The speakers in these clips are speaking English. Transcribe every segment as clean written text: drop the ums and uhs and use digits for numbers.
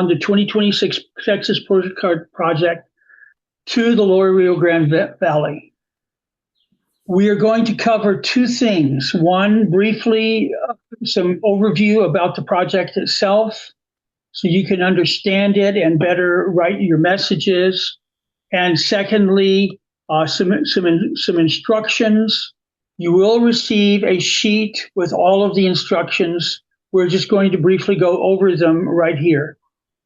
the 2026 Texas Postcard Project to the Lower Rio Grande Valley. We are going to cover two things. One, briefly, some overview about the project itself, so you can understand it and better write your messages. And secondly, some instructions. You will receive a sheet with all of the instructions. We're just going to briefly go over them right here.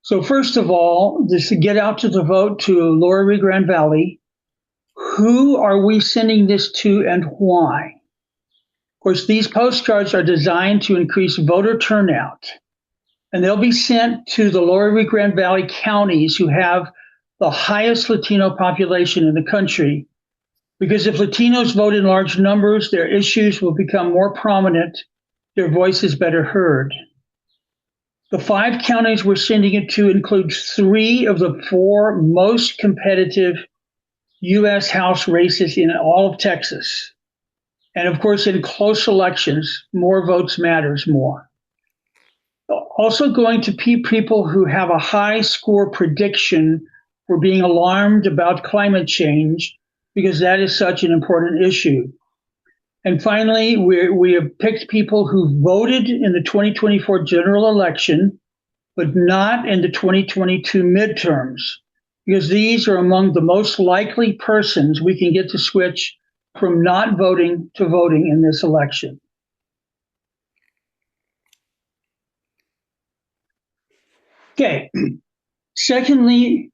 So first of all, this to get out to the vote to Lower Rio Grande Valley. Who are we sending this to and why? Of course, these postcards are designed to increase voter turnout, and they'll be sent to the Lower Rio Grande Valley counties who have the highest Latino population in the country. Because if Latinos vote in large numbers, their issues will become more prominent, their voices better heard. The 5 counties we're sending it to include 3 of the 4 most competitive U.S. House races in all of Texas. And of course, in close elections, more votes matters more. Also going to people who have a high score prediction for being alarmed about climate change, because that is such an important issue. And finally, we have picked people who voted in the 2024 general election, but not in the 2022 midterms, because these are among the most likely persons we can get to switch from not voting to voting in this election. Okay. Secondly,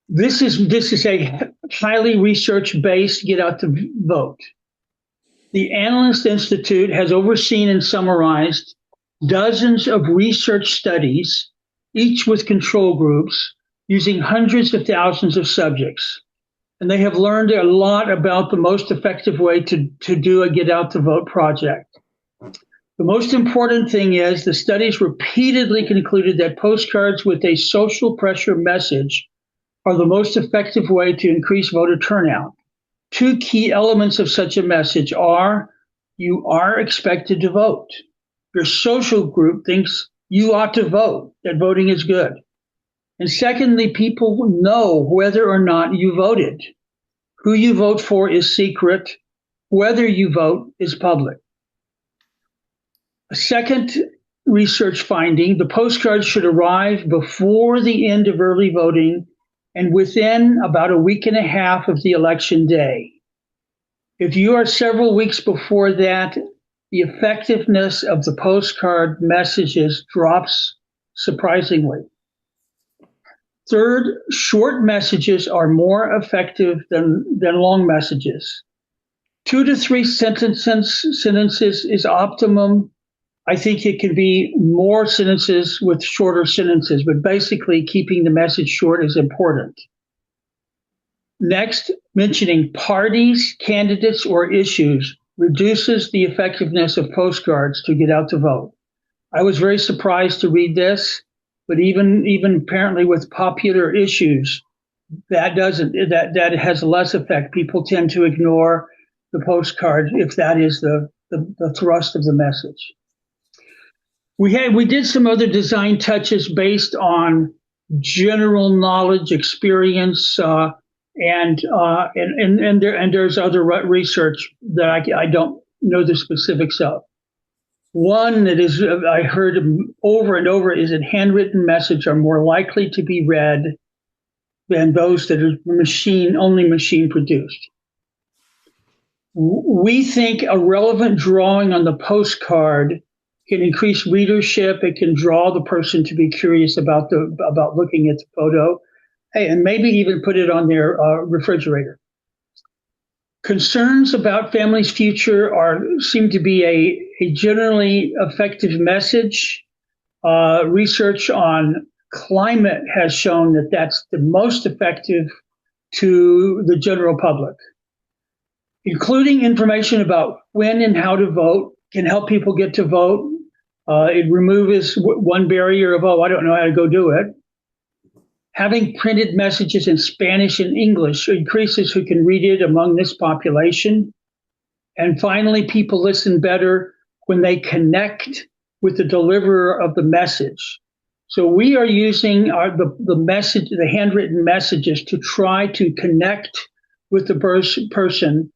this is a highly research-based get out to vote. The Analyst Institute has overseen and summarized dozens of research studies, each with control groups, using hundreds of thousands of subjects. And they have learned a lot about the most effective way to do a get out the vote project. The most important thing is the studies repeatedly concluded that postcards with a social pressure message are the most effective way to increase voter turnout. 2 key elements of such a message are: you are expected to vote. Your social group thinks you ought to vote, that voting is good. And secondly, people know whether or not you voted. Who you vote for is secret. Whether you vote is public. A second research finding, the postcards should arrive before the end of early voting and within about a week and a half of the election day. If you are several weeks before that, the effectiveness of the postcard messages drops surprisingly. Third, short messages are more effective than long messages. 2 to 3 sentences is optimum. I think it can be more sentences with shorter sentences, but basically keeping the message short is important. Next, mentioning parties, candidates, or issues reduces the effectiveness of postcards to get out to vote. I was very surprised to read this, but even apparently with popular issues, that has less effect. People tend to ignore the postcard if that is the thrust of the message. We did some other design touches based on general knowledge, experience, and there's other research that I don't know the specifics of. One that is I heard over and over is that handwritten messages are more likely to be read than those that are machine produced. We think a relevant drawing on the postcard can increase readership. It can draw the person to be curious about looking at the photo, and maybe even put it on their refrigerator. Concerns about families' future seem to be a generally effective message. Research on climate has shown that that's the most effective to the general public. Including information about when and how to vote can help people get to vote. It removes one barrier of, I don't know how to go do it. Having printed messages in Spanish and English increases who can read it among this population. And finally, people listen better when they connect with the deliverer of the message. So we are using the handwritten messages to try to connect with the person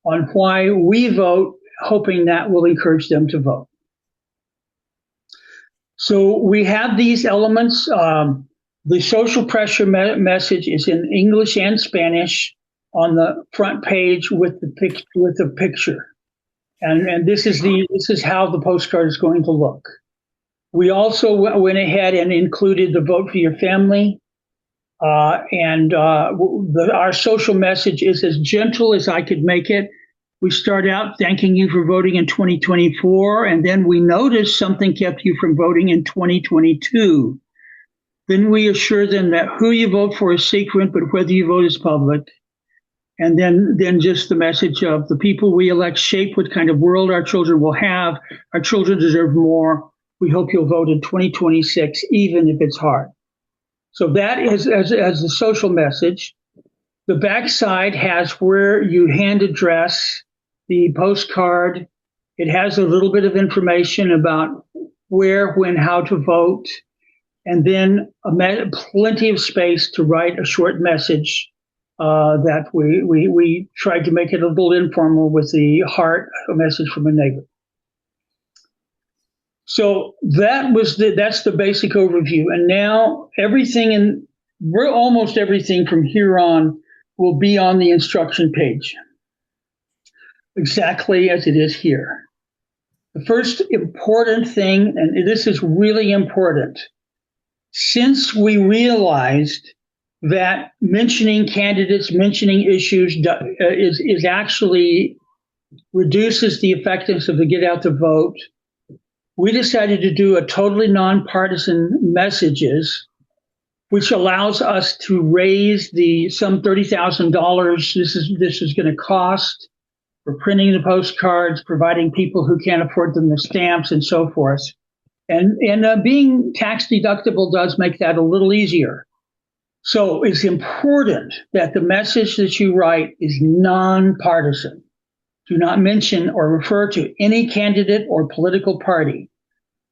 on why we vote, hoping that will encourage them to vote. So we have these elements. The social pressure message is in English and Spanish on the front page with the picture, and this is how the postcard is going to look. We also went ahead and included the vote for your family, and our social message is as gentle as I could make it. We start out thanking you for voting in 2024, and then we noticed something kept you from voting in 2022. Then we assure them that who you vote for is secret, but whether you vote is public. And then just the message of the people we elect shape what kind of world our children will have. Our children deserve more. We hope you'll vote in 2026, even if it's hard. So that is as the social message. The backside has where you hand address the postcard. It has a little bit of information about where, when, how to vote, and then plenty of space to write a short message that we tried to make it a little informal with the heart, a message from a neighbor. So that's the basic overview. And now almost everything from here on will be on the instruction page, exactly as it is here. The first important thing, and this is really important, since we realized that mentioning candidates, mentioning issues is actually reduces the effectiveness of the get out the vote, we decided to do a totally nonpartisan messages, which allows us to raise some $30,000. This is going to cost for printing the postcards, providing people who can't afford them the stamps and so forth. And being tax deductible does make that a little easier. So it's important that the message that you write is nonpartisan. Do not mention or refer to any candidate or political party.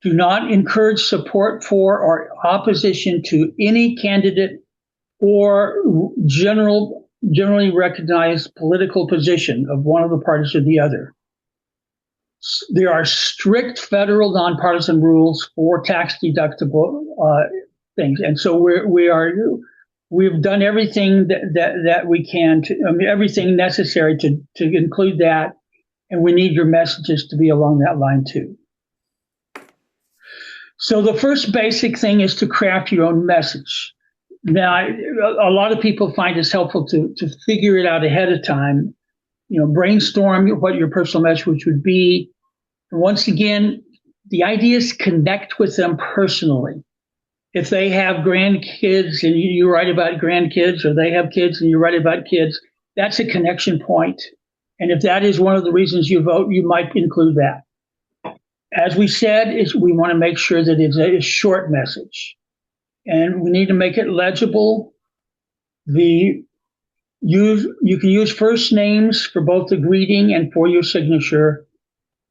Do not encourage support for or opposition to any candidate or generally recognized political position of one of the parties or the other. There are strict federal nonpartisan rules for tax deductible things, and so we've done everything that we can everything necessary to include that, and we need your messages to be along that line too. So the first basic thing is to craft your own message. Now, a lot of people find it's helpful to figure it out ahead of time, brainstorm what your personal message would be. And once again, the idea is connect with them personally. If they have grandkids and you write about grandkids, or they have kids and you write about kids, that's a connection point. And if that is one of the reasons you vote, you might include that. As we said, we want to make sure that it's a short message, and we need to make it legible. You can use first names for both the greeting and for your signature.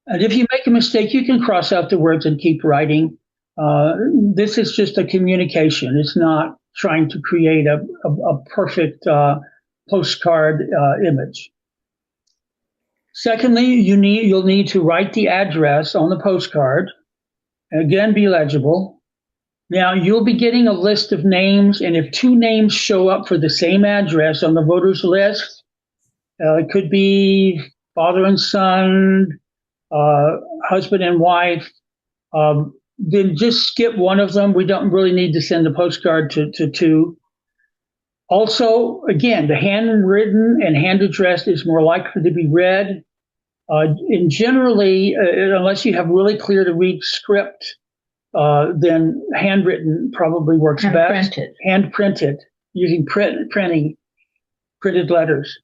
And if you make a mistake, you can cross out the words and keep writing. This is just a communication. It's not trying to create a perfect postcard image. Secondly, you'll need to write the address on the postcard. Again, be legible. Now, you'll be getting a list of names, and if two names show up for the same address on the voters list, it could be father and son, husband and wife, then just skip one of them. We don't really need to send the postcard to two. Also, again, the handwritten and hand addressed is more likely to be read. And generally, unless you have really clear to read script, then handwritten probably works best. Hand printed, using printed letters.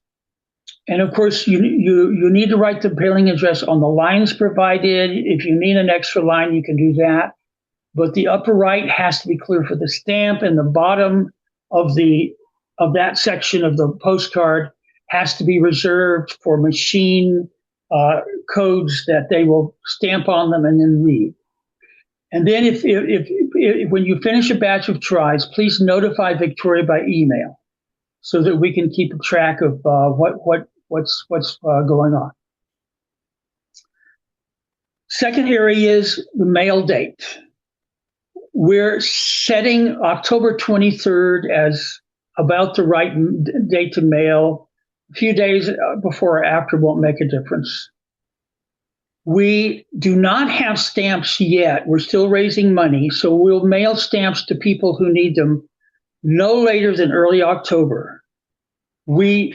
And of course, you need to write the mailing address on the lines provided. If you need an extra line, you can do that. But the upper right has to be clear for the stamp, and the bottom of that section of the postcard has to be reserved for machine codes that they will stamp on them and then read. And then if when you finish a batch of tries, please notify Victoria by email so that we can keep track of what's going on. Second area is the mail date. We're setting October 23rd as about the right date to mail. A few days before or after won't make a difference. We do not have stamps yet. We're still raising money, so we'll mail stamps to people who need them no later than early October. Because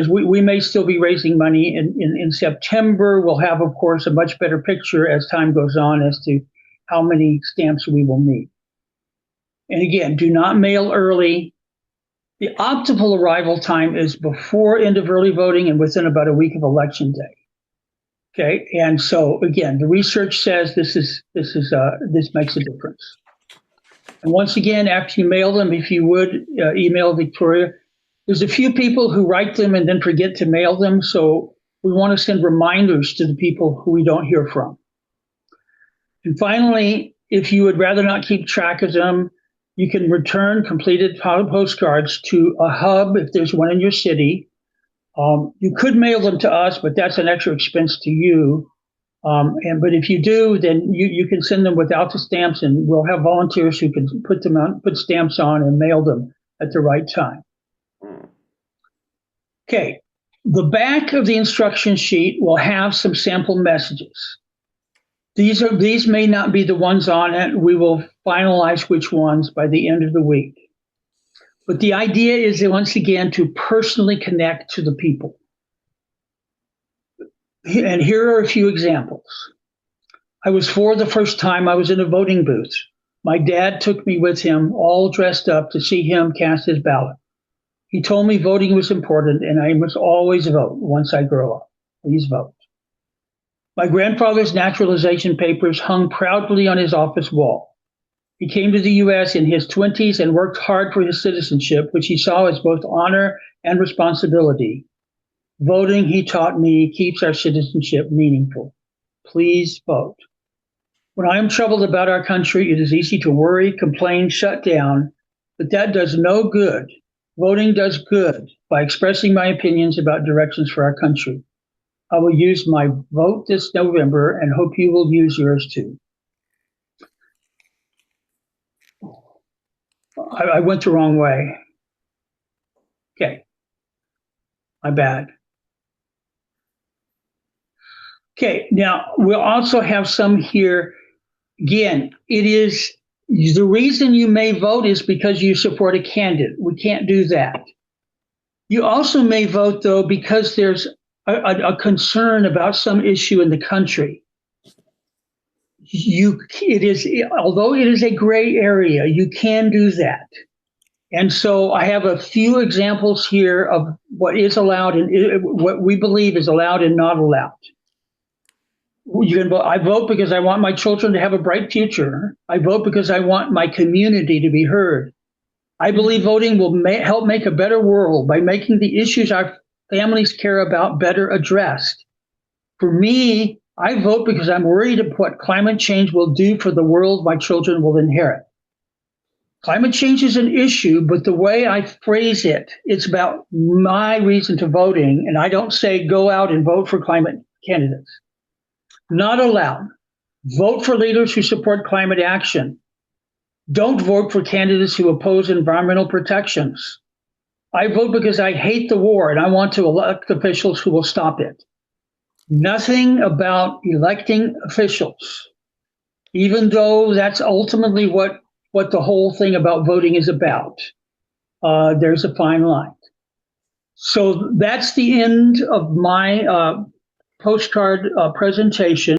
we may still be raising money in September. We'll have, of course, a much better picture as time goes on as to how many stamps we will need. And again, do not mail early. The optimal arrival time is before end of early voting and within about a week of election day. Okay, and so again, the research says this makes a difference. And once again, after you mail them, if you would email Victoria, there's a few people who write them and then forget to mail them, so we want to send reminders to the people who we don't hear from. And finally, if you would rather not keep track of them, you can return completed postcards to a hub if there's one in your city. You could mail them to us, but that's an extra expense to you. But if you do, then you can send them without the stamps, and we'll have volunteers who can put stamps on and mail them at the right time. Okay, the back of the instruction sheet will have some sample messages. These may not be the ones on it. We will finalize which ones by the end of the week. But the idea is, once again, to personally connect to the people. And here are a few examples. I was 4 the first time I was in a voting booth. My dad took me with him, all dressed up, to see him cast his ballot. He told me voting was important and I must always vote once I grow up. Please vote. My grandfather's naturalization papers hung proudly on his office wall. He came to the U.S. in his 20s and worked hard for his citizenship, which he saw as both honor and responsibility. Voting, he taught me, keeps our citizenship meaningful. Please vote. When I am troubled about our country, it is easy to worry, complain, shut down, but that does no good. Voting does good by expressing my opinions about directions for our country. I will use my vote this November and hope you will use yours too. I went the wrong way. Okay. My bad. Okay, now we'll also have some here. Again, it is the reason you may vote is because you support a candidate. We can't do that. You also may vote, though, because there's a concern about some issue in the country. Although it is a gray area, you can do that. And so I have a few examples here of what is allowed and what we believe is allowed and not allowed. You can vote. I vote because I want my children to have a bright future. I vote because I want my community to be heard. I believe voting will help make a better world by making the issues our families care about better addressed. For me, I vote because I'm worried about what climate change will do for the world my children will inherit. Climate change is an issue, but the way I phrase it, it's about my reason to voting, and I don't say go out and vote for climate candidates. Not allowed. Vote for leaders who support climate action. Don't vote for candidates who oppose environmental protections. I vote because I hate the war and I want to elect officials who will stop it. Nothing about electing officials, even though that's ultimately what the whole thing about voting is about. There's a fine line. So that's the end of my postcard presentation.